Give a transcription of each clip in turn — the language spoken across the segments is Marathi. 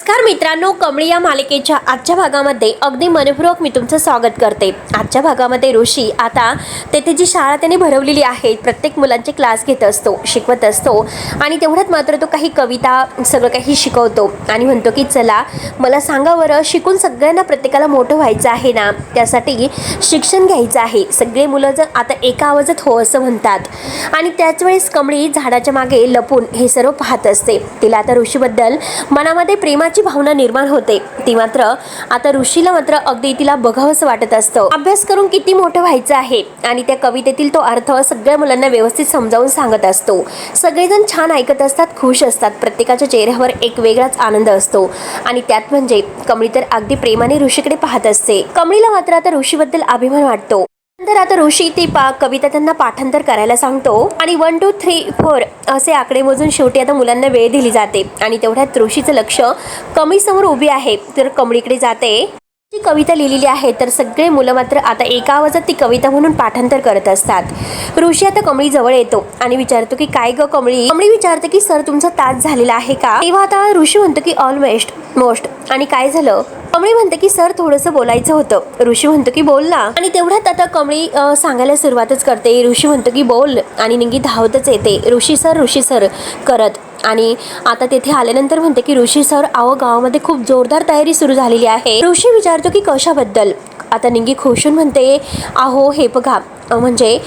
नमस्कार मित्रांनो, कमळी या मालिकेच्या आजच्या भागामध्ये अगदी मनपूर्वक मी तुमचं स्वागत करते। आजच्या भागामध्ये ऋषी आता तेथे जी शाळा त्याने भरवलेली आहे, प्रत्येक मुलांचे क्लास घेत असतो, शिकवत असतो आणि तेवढ्यात मात्र तो काही कविता सगळं काही शिकवतो आणि म्हणतो की चला मला सांगा बरं, शिकून सगळ्यांना प्रत्येकाला मोठं व्हायचं आहे ना, त्यासाठी शिक्षण घ्यायचं आहे। सगळे मुलं जर आता एका आवाजात हो असं म्हणतात आणि त्याच वेळेस कमळी झाडाच्या मागे लपून हे सर्व पाहत असते। तिला आता ऋषीबद्दल मनामध्ये प्रेमाची भावना निर्माण होते। ती मात्र आता ऋषीला मात्र अगदी तिला बघावंसं वाटत असतं। अभ्यास करून किती मोठं व्हायचं आहे आणि त्या कवितेतील तो अर्थ सगळ्या मुलांना व्यवस्थित समजावून सांगत असतो। सगळेजण छान ऐकत असतात, खुश असतात, प्रत्येकाच्या चेहऱ्यावर एक वेगळाच आनंद असतो आणि त्यात म्हणजे कमळी तर अगदी प्रेमाने ऋषीकडे पाहत असते। कमळीला मात्र आता ऋषीबद्दल अभिमान वाटतो। नंतर आता ऋषी ती कविता त्यांना पाठांतर करायला सांगतो आणि 1 2 3 4 असे आकडे मोजून शेवटी आता मुलांना वेळ दिली जाते आणि तेवढ्यात ऋषीचं लक्ष कमळी समोर उभी आहे तर कमळीकडे जाते। जी कविता लिहिलेली आहे तर सगळे मुलं मात्र आता एका आवाजात ती कविता म्हणून पाठांतर करत असतात। ऋषी आता कमळी जवळ येतो आणि विचारतो की काय ग कमळी? कमळी विचारते की सर तुमचा तास झालेला आहे का? तेव्हा आता ऋषी म्हणतो की ऑलमोस्ट मोस्ट। आणि काय झालं? कमळी म्हणते की सर थोडंसं बोलायचं होतं। ऋषी म्हणतो की बोल ना। आणि तेवढ्यात आता कमळी सांगायला सुरुवातच करते। ऋषी म्हणतो की बोल आणि निंगी धावतच येते ऋषी सर करत आणि आता तेथे आल्यानंतर म्हणते की ऋषी सर गावामध्ये खूप जोरदार तयारी सुरू झालेली आहे। ऋषी विचारतो की कशाबद्दल? आता निंगी खुश होऊन म्हणते अहो हे बघा, म्हणजे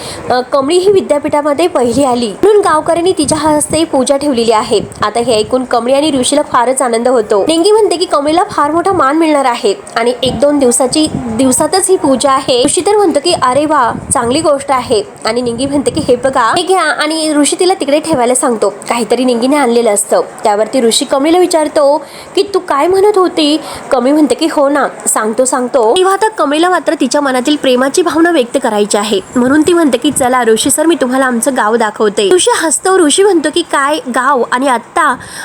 कमळी ही विद्यापीठामध्ये पहिली आली म्हणून गावकऱ्यांनी तिच्या हस्ते पूजा ठेवलेली आहे। आता हे ऐकून कमळी आणि ऋषीला फारच आनंद होतो। निंगी म्हणते की कमळीला फार मोठा मान मिळणार आहे आणि 1-2 दिवसातच ही पूजा आहे। ऋषी तर म्हणतो की अरे वा, चांगली गोष्ट आहे आणि निंगी म्हणते की हे बघा हे घ्या आणि ऋषी तिला तिकडे ठेवायला सांगतो। काहीतरी निंगीने आणलेलं असतं। त्यावरती ऋषी कमळीला विचारतो की तू काय म्हणत होती? कमळी म्हणते की हो ना, सांगतो। तेव्हा आता कमळीला मात्र तिच्या मनातील प्रेमाची भावना व्यक्त करायची आहे म्हणून ती म्हणते की चला ऋषी सर, मी तुम्हाला आमचं गाव दाखवते। ऋषी हसतो। ऋषी म्हणतो की काय गाव आणि आत्ता?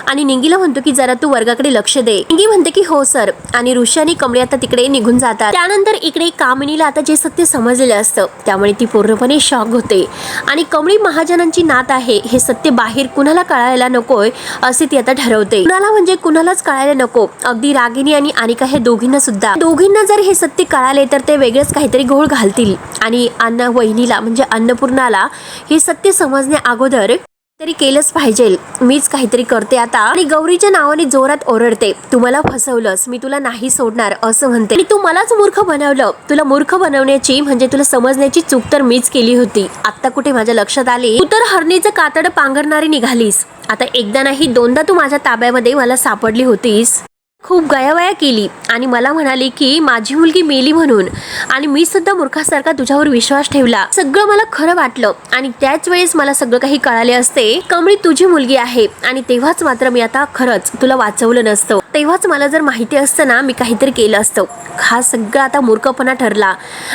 आणि निंगीला म्हणतो की जरा तू वर्गाकडे लक्ष दे। निंगी म्हणते की हो सर आणि ऋषी आणि कमळी आता तिकडे निघून जातात। त्यानंतर इकडे कामिनीला आता जे सत्य समजलेलं असतं त्यामुळे ती पूर्णपणे शॉक होते आणि कमळी महाजनांची नात आहे हे सत्य बाहेर कुणाला कळायला नकोय असे ती आता ठरवते। कुणाला म्हणजे कुणालाच कळायला नको, अगदी रागिनी आणि अनिका हे दोघींना जर हे सत्य कळाले तर ते वेगळंच काहीतरी घोळ घालतील आणि वहिनीला म्हणजे अन्नपूर्णाला हे सत्य समजण्या अगोदर तरी केलंच पाहिजे। मीच काहीतरी करते आता आणि गौरीच्या नावाने जोरात ओरडते, तू मला फसवलंस, मी तुला नाही सोडणार असं म्हणते आणि तू मलाच मूर्ख बनवलं। तुला मूर्ख बनवण्याची म्हणजे तुला समजण्याची चूक तर मीच केली होती। आता कुठे माझ्या लक्षात आली, तू तर हरणीचं कातड पांघरणारी निघालीस। आता एकदा नाही दोनदा तू माझ्या ताब्यामध्ये मला सापडली होतीस, खूप गयावया केली आणि मला म्हणाली की माझी मुलगी मेली म्हणून आणि मी सुद्धा मूर्खासारखा तुझ्यावर विश्वास ठेवला। सगळं मला खरं वाटलं आणि त्याच वेळेस मला सगळं काही कळाले असते कमळी तुझी मुलगी आहे आणि तेव्हाच मात्र मी आता खरंच तुला वाचवलं नसतं। तेव्हाच मला जर माहिती असतं ना, मी काहीतरी केलं असतं। हा सगळा आता मूर्खपणा ठरला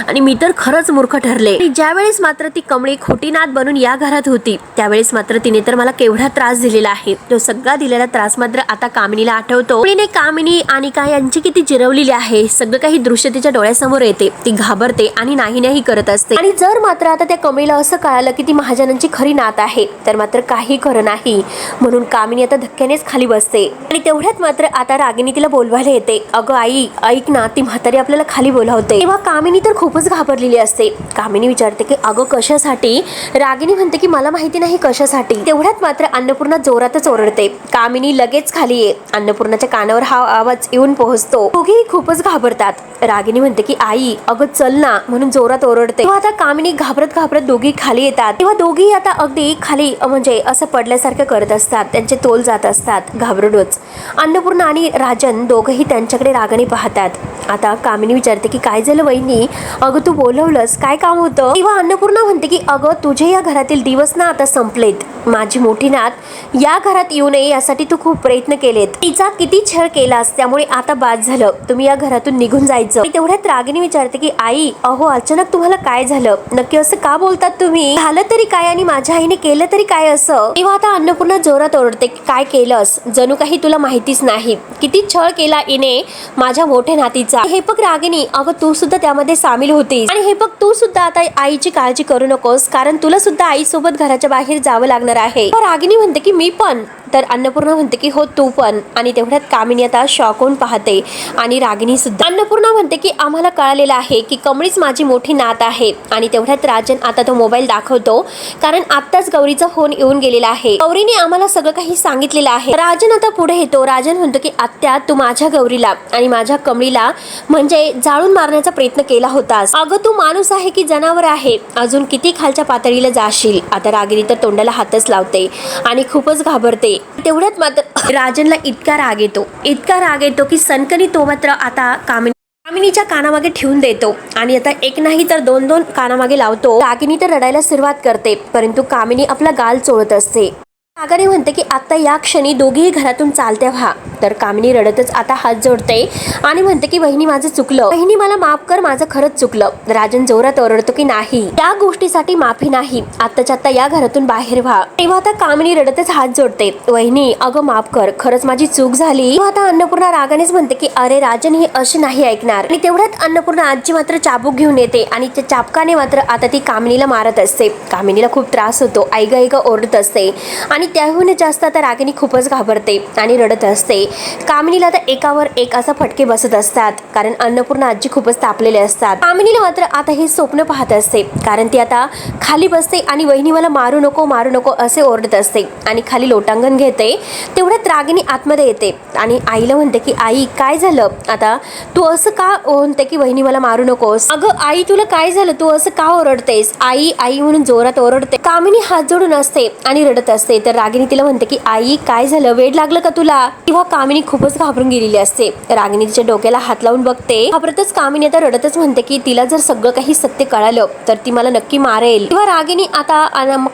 आणि मी तर खरंच मूर्ख ठरले। आणि ज्यावेळेस मात्र ती कमळी खोटी नात बनून या घरात होती त्यावेळेस मात्र तिने तर मला केवढा त्रास दिलेला आहे। तो सगळा दिलेला त्रास मात्र आता कामिनीला आठवतो। तिने कामिनी आणि काय यांची किती जिरवलेली आहे सगळं काही दृश्य तिच्या डोळ्यासमोर येते। ती घाबरते आणि नाही करत असते आणि जर मात्र आता त्या कमळीला असं कळालं की ती महाजनांची खरी नात आहे तर मात्र काही खरं नाही म्हणून कामिनी आता धक्क्यानेच खाली बसते आणि तेवढ्यात मात्र आता रागिनी तिला बोलवायला येते। अगं आई ऐक ना, ती म्हातारी आपल्याला खाली बोलावते। तेव्हा कामिनी तर खूपच घाबरलेली असते। कामिनी विचारते की अगं कशासाठी? रागिनी म्हणते की मला माहिती नाही कशासाठी। तेवढ्यात मात्र अन्नपूर्णा जोरातच ओरडते, कामिनी लगेच खाली ये। अन्नपूर्णाच्या कानावर हा आवाज येऊन पोहोचतो। दोघेही खूपच घाबरतात। रागिनी म्हणते की आई अगं चल ना म्हणून जोरात ओरडते। तेव्हा आता कामिनी घाबरत दोघी खाली येतात। तेव्हा दोघी आता अगदी खाली म्हणजे असं पडल्यासारखं करत असतात, त्यांचे तोल जात असतात घाबरूनच। अन्नपूर्णा आणि राजन दोघंही त्यांच्याकडे रागाने पाहतात। आता कामिनी विचारते की काय झालं वहिनी? अगं तू बोलवलंस, काय काम होतं? तेव्हा अन्नपूर्णा म्हणते की अगं तुझे या घरातील दिवस ना आता संपलेत। माझी मोठी नात या घरात येऊ नये यासाठी तू खूप प्रयत्न केलेत, तिचा किती छळ केलास, त्यामुळे आता बाद झालं, तुम्ही या घरातून निघून जायचं। तेवढ्यात रागिनी विचारते की आई अहो अचानक तुम्हाला काय झालं? नक्की असं का बोलतात तुम्ही? झालं तरी काय आणि माझ्या आईने केलं तरी काय असं? तेव्हा आता अन्नपूर्णा जोरात ओरडते की काय केलंस? जणू काही तुला माहितीच नाही किती छळ केला इने माझ्या मोठ्या नातीचा। हे बघ रागिनी, अगं तू सुद्धा त्यामध्ये सामील होतीस आणि हे बघ तू सुद्धा आता आईची काळजी करू नकोस कारण तुला सुद्धा आई सोबत घराच्या बाहेर जावं लागणार आहे। रागिनी म्हणते की मी पण तर अन्नपूर्णा म्हणते की हो तू पण. आणि तेवढ्यात कामिनी आता शॉक होऊन पाहते आणि रागिनी सुद्धा. अन्नपूर्णा म्हणते की आम्हाला कळालेलं आहे की कमळीच माझी मोठी नात आहे. आणि तेवढ्यात राजन आता तो मोबाईल दाखवतो, कारण आत्ताच गौरीचा फोन येऊन गेलेला आहे. गौरीने आम्हाला सगळं काही सांगितलेलं आहे. राजन आता पुढे येतो. राजन म्हणतो की आत्या, तू माझ्या गौरीला आणि माझ्या कमळीला म्हणजे जाळून मारण्याचा प्रयत्न केला होतास. अगं तू माणूस आहे की जनावर आहे, अजून किती खालच्या पातळीला जाशील. आता रागिनी तर तोंडाला हातच लावते आणि खूपच घाबरते. तेवढ्यात मात्र राजनला इतका राग येतो की सनकनी तो मात्र आता कामिनीच्या कानामागे ठेवून देतो आणि आता एक नाही तर दोन कानामागे लावतो. रागिनी तर रडायला सुरुवात करते, परंतु कामिनी आपला गाल चोळत असते. रागाने म्हणते की आता या क्षणी दोघीही घरातून चालत्या व्हा. तर कामिनी रडतच आता हात जोडते आणि म्हणते की वहिनी माझं चुकलं, वहिनी मला माफ कर, माझं खरंच चुकलं. राजन जोरात ओरडतो की नाही, त्या गोष्टीसाठी माफी नाही, आत्ताच्या आत्ता या घरातून बाहेर व्हा. तेव्हा आता कामिनी रडतच हात जोडते, वहिनी अगं माफ कर, खरंच माझी चूक झाली. तेव्हा आता अन्नपूर्णा रागानेच म्हणते की अरे राजन ही अशी नाही ऐकणार. आणि तेवढ्यात अन्नपूर्णा आजी मात्र चाबूक घेऊन येते आणि त्या चाबकाने मात्र आता ती कामिनीला मारत असते. कामिनीला खूप त्रास होतो, ऐगा ओरडत असते आणि त्याहून जास्त आता रागिनी खूपच घाबरते आणि रडत असते. कामिनीला आता एकावर एक असा फटके बसत असतात, कारण अन्नपूर्णा आजी खूपच तापलेले असतात. कामिनीला मात्र आता हे स्वप्न पाहत असते, कारण ती आता खाली बसते आणि वहिनी मला मारू नको असे ओरडत असते आणि खाली लोटांगण घेते. तेवढ्यात रागिनी आतमध्ये येते आणि आईला म्हणते की आई काय झालं, आता तू असं का म्हणते की वहिनी मला मारू नकोस. अगं आई तुला काय झालं, तू असं का ओरडतेस, आई आई म्हणून जोरात ओरडते. कामिनी हात जोडून असते आणि रडत असते. तर रागिनी तिला म्हणते की आई काय झालं, वेड लागलं का तुला. तेव्हा कामिनी खूपच घाबरून गेलेली असते. रागिनी तिच्या डोक्याला हात लावून बघते. घाबरतच कामिनी आता रडतच म्हणते की तिला जर सगळं काही सत्य कळालं तर ती मला नक्की मारेल. तेव्हा रागिनी आता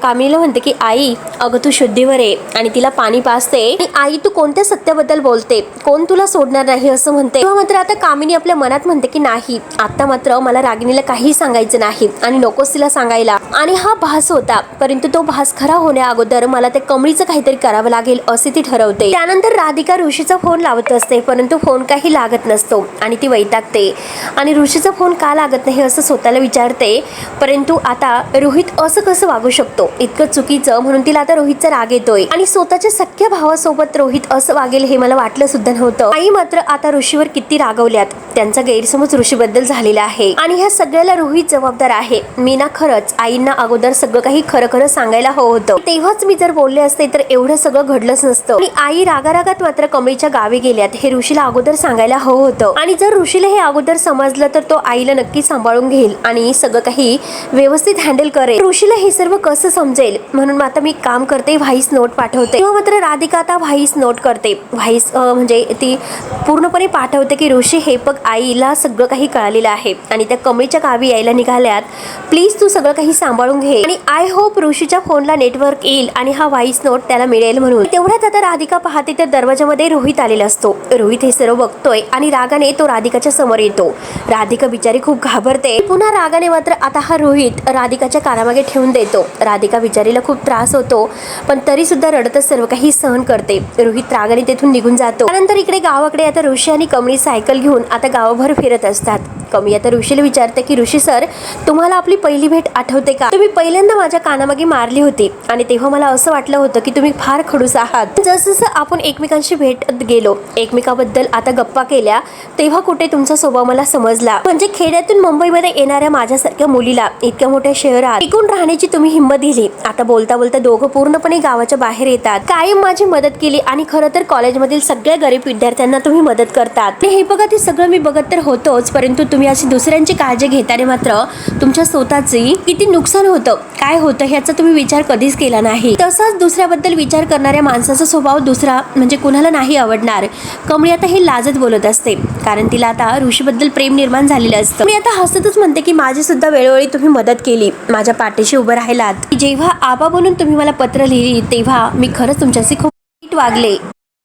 कामिनीला म्हणते की आई अगं तू शुद्धीवर आहे आणि तिला पाणी पाजते. आणि आई तू कोणत्या सत्याबद्दल बोलते, कोण तुला सोडणार नाही असं म्हणते. तेव्हा मात्र आता कामिनी आपल्या मनात म्हणते की नाही, आता मात्र मला रागिनीला काही सांगायचं नाही आणि नकोच तिला सांगायला. आणि हा भास होता, परंतु तो भास खरा होण्या अगोदर मला ते कमळीचं काहीतरी करावं लागेल असे ती ठरवते. त्यानंतर राधिका ऋषीचा फोन लावत असते, परंतु फोन काही लागत नसतो आणि ती वैतागते आणि ऋषीचा फोन का लागत नाही असं स्वतःला विचारते. परंतु आता रोहित असं कसं वागू शकतो, इतकं चुकीचं, म्हणून तिला आता रोहितचा राग येतोय आणि स्वतःच्या सख्या भावासोबत रोहित असं वागेल हे मला वाटलं सुद्धा नव्हतं. आई मात्र आता ऋषीवर किती रागवल्यात, त्यांचा गैरसमज ऋषीबद्दल झालेला आहे आणि ह्या सगळ्याला रोहित जबाबदार आहे. मी ना खरंच आईंना अगोदर सगळं काही खरं सांगायला हवं होतं, तेव्हाच मी जर बोलले असते तर एवढं सगळं घडलंच नसतं. आणि आई रागारागात मात्र कमळीच्या गावी गेल्यात हे ऋषीला अगोदर सांगायला हवं होतं. आणि जर ऋषीला हे अगोदर समजलं तर तो आईला नक्की सांभाळून घेईल आणि सगळं काही व्यवस्थित हँडल करेल. ऋषीला हे सर्व कसं समजेल, म्हणून आता मी काम करते, व्हॉइस नोट पाठवते. तेव्हा मात्र राधिका आता व्हॉइस नोट करते. व्हॉइस म्हणजे ती पूर्णपणे पाठवते की ऋषी हे बघ, आईला सगळं काही कळालेलं आहे आणि त्या कमळीच्या गावी यायला निघाल्यात, प्लीज तू सगळं काही सांभाळून घे आणि आय होप ऋषीच्या फोनला नेटवर्क येईल आणि हा व्हॉइस नोट त्याला मिळेल म्हणून. तेवढ्यात आता राधिका पाहते तर दरवाजामध्ये रोहित आलेला असतो. रोहित हे सर्व बघतोय आणि रागाने तो राधिकाच्या समोर येतो. राधिका बिचारी खूप घाबरते. पुन्हा रागाने मात्र आता हा रोहित राधिकाच्या कानामागे ठेवून देतो. राधिका बिचारीला खूप त्रास होतो, पण तरी सुद्धा रडतच सर्व काही सहन करते. रोहित रागाने तेथून निघून जातो. त्यानंतर इकडे गावाकडे आता ऋषी आणि कमळी सायकल घेऊन आता गावभर फिरत असतात. कमळी आता ऋषीला विचारते की ऋषी सर, तुम्हाला आपली पहिली भेट आठवते का, तुम्ही पहिल्यांदा माझ्या कानामागे मारली होती आणि तेव्हा मला असं वाटलं होतं की तुम्ही फार खडूस आहात. जसं आपण एकमेकांशी भेटत गेलो, एकमेकाबद्दल आता गप्पा केल्या, तेव्हा कुठे तुमचा स्वभाव मला समजला. म्हणजे खेड्यातून मुंबईमध्ये येणाऱ्या माझ्यासारख्या मुलीला इतक्या मोठ्या शहरात टिकून राहण्याची तुम्ही हिंमत दिली. आता बोलता बोलता दोघं पूर्णपणे गावाच्या बाहेर येतात. कायम माझी मदत केली आणि खरं तर कॉलेजमधील सगळ्या गरीब विद्यार्थ्यांना तुम्ही मदत करतात. हे बघा, ते सगळं मी बघत तर होतोच, परंतु तुम्ही अशी दुसऱ्यांची काळजी घेताना मात्र तुमच्या स्वतःची किती नुकसान होतं, काय होतं ह्याचा तुम्ही विचार कधीच केला नाही. तसाच दुसऱ्याबद्दल विचार करणाऱ्या माणसाचा स्वभाव दुसरा म्हणजे कुणाला नाही आवडणार. कमळी आता हे लाजत बोलत असते, कारण तिला आता ऋषीबद्दल प्रेम निर्माण झालेलं असतं. मी आता हसतच म्हणते की माझी सुद्धा वेळोवेळी तुम्ही मदत केली, माझ्या पाठीशी उभं राहिलात. जेव्हा आबा बनून तुम्ही मला पत्र लिहिली तेव्हा मी खरंच तुमच्याशी खूप वाईट वागले.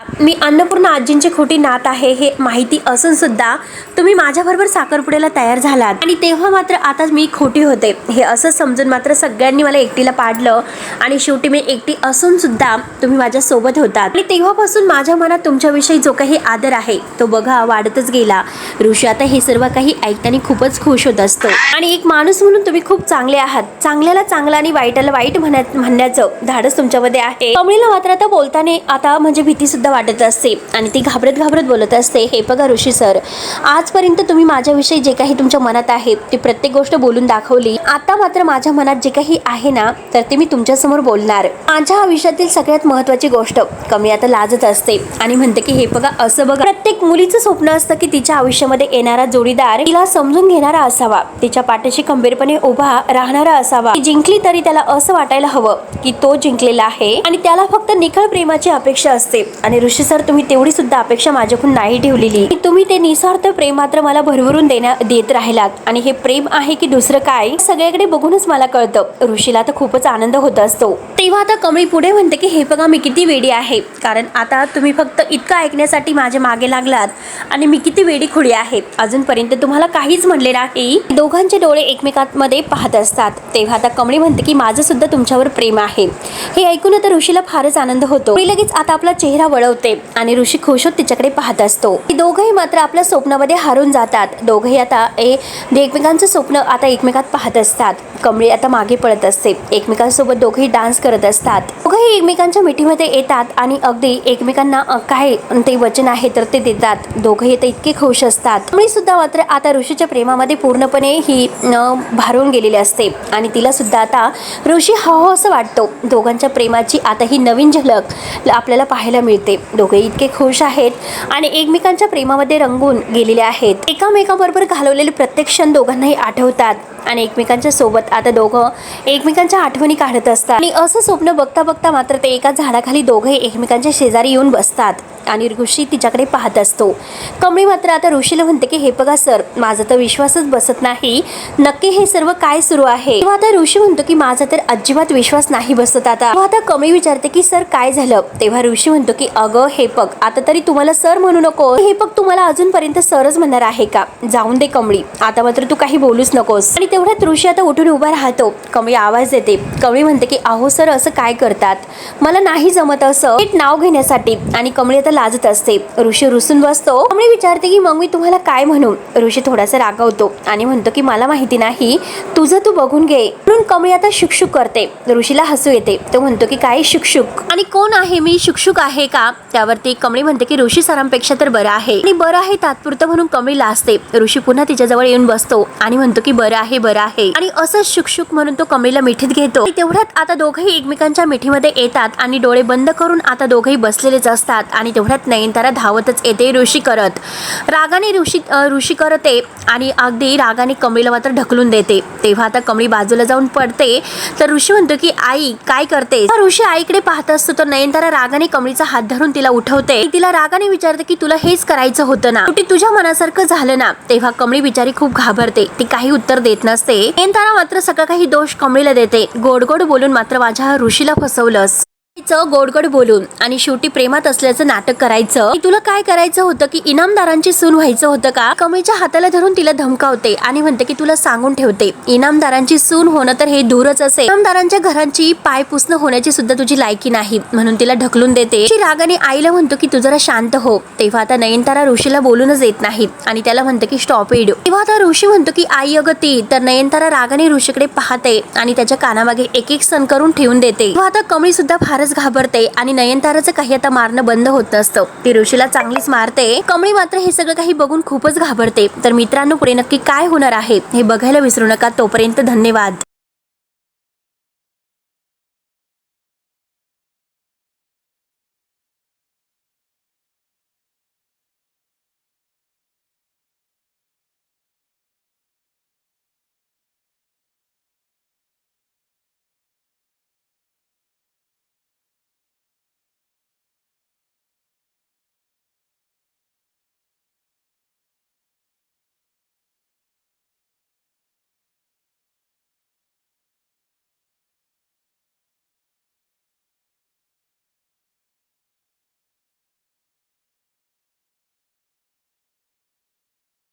मी अन्नपूर्णा आजींची खोटी नात आहे हे माहिती असून सुद्धा तुम्ही माझ्याबरोबर साखरपुड्याला तयार झालात आणि तेव्हा मात्र आता मी खोटी होते हे असं समजून मात्र सगळ्यांनी मला एकटीला पाडलं आणि शेवटी मी एकटी असून सुद्धा तुम्ही माझ्या सोबत होतात आणि तेव्हापासून माझ्या मनात तुमच्याविषयी जो काही आदर आहे तो बघा वाढतच गेला. ऋषी आता हे सर्व काही ऐकताना खूपच खुश होत असतो आणि एक माणूस म्हणून तुम्ही खूप चांगले आहात. चांगल्याला चांगला आणि वाईटाला वाईट म्हणण्याचं धाडस तुमच्यामध्ये आहे. कमळीला मात्र आता बोलताना आता म्हणजे भीती सुद्धा वाटत असते आणि ती घाबरत बोलत असते. हे बघा ऋषी सर, आजपर्यंत तुम्ही माझ्याविषयी जे काही तुमच्या मनात आहे ती प्रत्येक गोष्ट बोलून दाखवली. आता मात्र माझ्या मनात जे काही आहे ना तर ते मी तुमच्यासमोर बोलणार. माझ्या आयुष्यातील सगळ्यात महत्त्वाची गोष्ट. कमी आता लाजत असते आणि म्हणते की हे बघा असं बघा, प्रत्येक मुलीचं स्वप्न असतं की तिच्या आयुष्यामध्ये येणारा जोडीदार तिला समजून घेणारा असावा, तिच्या पाठीशी खंबीरपणे उभा राहणारा असावा. जिंकली तरी त्याला असं वाटायला हवं की तो जिंकलेला आहे आणि त्याला फक्त निखळ प्रेमाची अपेक्षा असते. आणि ऋषी सर, तुम्ही तेवढी सुद्धा अपेक्षा माझ्याकडून नाही ठेवलेली. तुम्ही ते निस्वार्थ प्रेम मात्र मला भरभरून देत राहिलात आणि हे प्रेम आहे की दुसरं काय सगळ्याकडे बघूनच मला कळतं. ऋषीला तर खूपच आनंद होत असतो. तेव्हा आता कमळी पुढे म्हणते की हे बघा मी किती वेडी आहे, कारण आता तुम्ही फक्त इतकं ऐकण्यासाठी माझ्या मागे लागलात आणि मी किती वेडी खोडी आहे. अजूनपर्यंत तुम्हाला काहीच म्हणले नाही. दोघांचे डोळे एकमेकांमध्ये पाहत असतात. तेव्हा आता कमळी म्हणते की माझं सुद्धा तुमच्यावर प्रेम आहे. हे ऐकून आता ऋषीला फारच आनंद होतो. लगेच आता आपला चेहरा वळवते आणि ऋषी खुश होत तिच्याकडे पाहत असतो. दोघंही मात्र आपल्या स्वप्नामध्ये हारून जातात. दोघंही आता एकमेकांचं स्वप्न आता एकमेकात पाहत असतात. कमळी आता मागे पळत असते. एकमेकांसोबत दोघंही डान्स करत असतात. दोघंही एकमेकांच्या मिठीमध्ये येतात आणि अगदी एकमेकांना काय ते वचन आहे तर ते देतात. दोघंही आता इतके खुश असतात. कमळी सुद्धा मात्र आता ऋषीच्या प्रेमामध्ये पूर्णपणे ही भारून गेलेली असते आणि तिला सुद्धा आता ऋषी हवं असं वाटतो. दोघांच्या प्रेमाची आता ही नवीन झलक आपल्याला पाहायला मिळते. दोघे इतके खुश आहेत आणि एकमेकांच्या प्रेमामध्ये रंगून गेलेले आहेत. एकामेकांबरोबर घालवलेले प्रत्येक क्षण दोघांनाही आठवतात आणि एकमेकांच्या सोबत आता दोघं एकमेकांच्या आठवणी काढत असतात. आणि असं स्वप्न बघता बघता मात्र ते एका झाडाखाली दोघे एकमेकांच्या शेजारी येऊन बसतात आणि ऋषी तिच्याकडे पाहत असतो. कमळी मात्र आता ऋषीला म्हणते की हे बघा सर, माझा तर विश्वासच बसत नाही, नक्की हे सर्व काय सुरू आहे. तेव्हा आता ऋषी म्हणतो की माझा तर अजिबात विश्वास नाही बसत. आता कमळी विचारते की सर काय झालं. तेव्हा ऋषी म्हणतो की अगं हे बघ, आता तरी तुम्हाला सर म्हणू नको. हे बघ, तुम्हाला अजूनपर्यंत सरच म्हणणार आहे का. जाऊन दे कमळी, आता मात्र तू काही बोलूच नकोस. आणि तेवढ्यात ऋषी आता उठून उभा राहतो. कमळी आवाज देते. कमळी म्हणते की अहो सर, असं काय करतात, मला नाही जमत असं एक नाव घेण्यासाठी. आणि कमळी आता लाजत असते. ऋषी रुसून बसतो. कमळी विचारते की मग मी तुम्हाला काय म्हणू. ऋषी थोडासा रागावतो आणि म्हणतो की मला माहिती नाही, तुझं तू बघून घे. म्हणून कमळी आता शुकशुक करते. ऋषीला हसू येते. तो म्हणतो की काय शुकशुक आणि कोण आहे मी, शुकशुक आहे का. त्यावरती कमळी म्हणते की ऋषी सरांपेक्षा तर बरं आहे. आणि बरं आहे तात्पुरतं म्हणून कमळी लाजते. ऋषी पुन्हा तिच्याजवळ येऊन बसतो आणि म्हणतो की बरं आहे बरं आहे. आणि असं शुकशुक म्हणून तो कमळीला मिठीत घेतो. तेवढ्यात आता दोघंही एकमेकांच्या मिठीमध्ये येतात आणि डोळे बंद करून आता दोघंही बसलेलेच असतात. आणि तेवढ्यात नयनतारा धावतच येते ऋषी करत. रागाने ऋषी करते आणि अगदी रागाने कमळीला मात्र ढकलून देते. तेव्हा आता कमळी बाजूला जाऊन पडते. तर ऋषी म्हणतो की आई काय करते. ऋषी आईकडे पाहत असतो तर नयनतारा रागाने कमळीचा हात धरून तिला उठवते. तिला रागाने विचारते की तुला हेच करायचं होतं ना, शेवटी तुझ्या मनासारखं झालं ना. तेव्हा कमळी बिचारी खूप घाबरते. ती काही उत्तर देत नसते. नयनतारा मात्र सगळं काही दोष कमळीला देते. गोड गोड बोलून मात्र माझ्या ऋषीला फसवलंस, गोड बोलून आणि शेवटी प्रेमात असल्याचं नाटक करायचं. तुला काय करायचं होतं की इनामदारांची सून व्हायचं होतं का. कमळीच्या हाताला धरून तिला धमकावते आणि म्हणते की तुला सांगून ठेवते, इनामदारांची सून होणं तर हे दूरच असेल, इनामदारांच्या घरांची पाय पुसणं होण्याची सुद्धा तुझी लायकी नाही. म्हणून तिला ढकलून देते. रागाने आईला म्हणतो की तू जरा शांत हो. तेव्हा आता नयनतारा ऋषीला बोलूनच देत नाही आणि त्याला म्हणते की स्टॉप इट. तेव्हा आता ऋषी म्हणतो की आई अगं ती. तर नयनतारा रागाने ऋषीकडे पाहते आणि त्याच्या कानामागे एक एक सण करून ठेवून देते. तेव्हा आता कमळी सुद्धा फारच घाबरते आणि नयनताराचं काही आता मारणं बंद होत नसतं. ती ऋषीला चांगलीच मारते. कमळी मात्र हे सगळं काही बघून खूपच घाबरते. तर मित्रांनो, पुढे नक्की काय होणार आहे हे बघायला विसरू नका. तोपर्यंत धन्यवाद.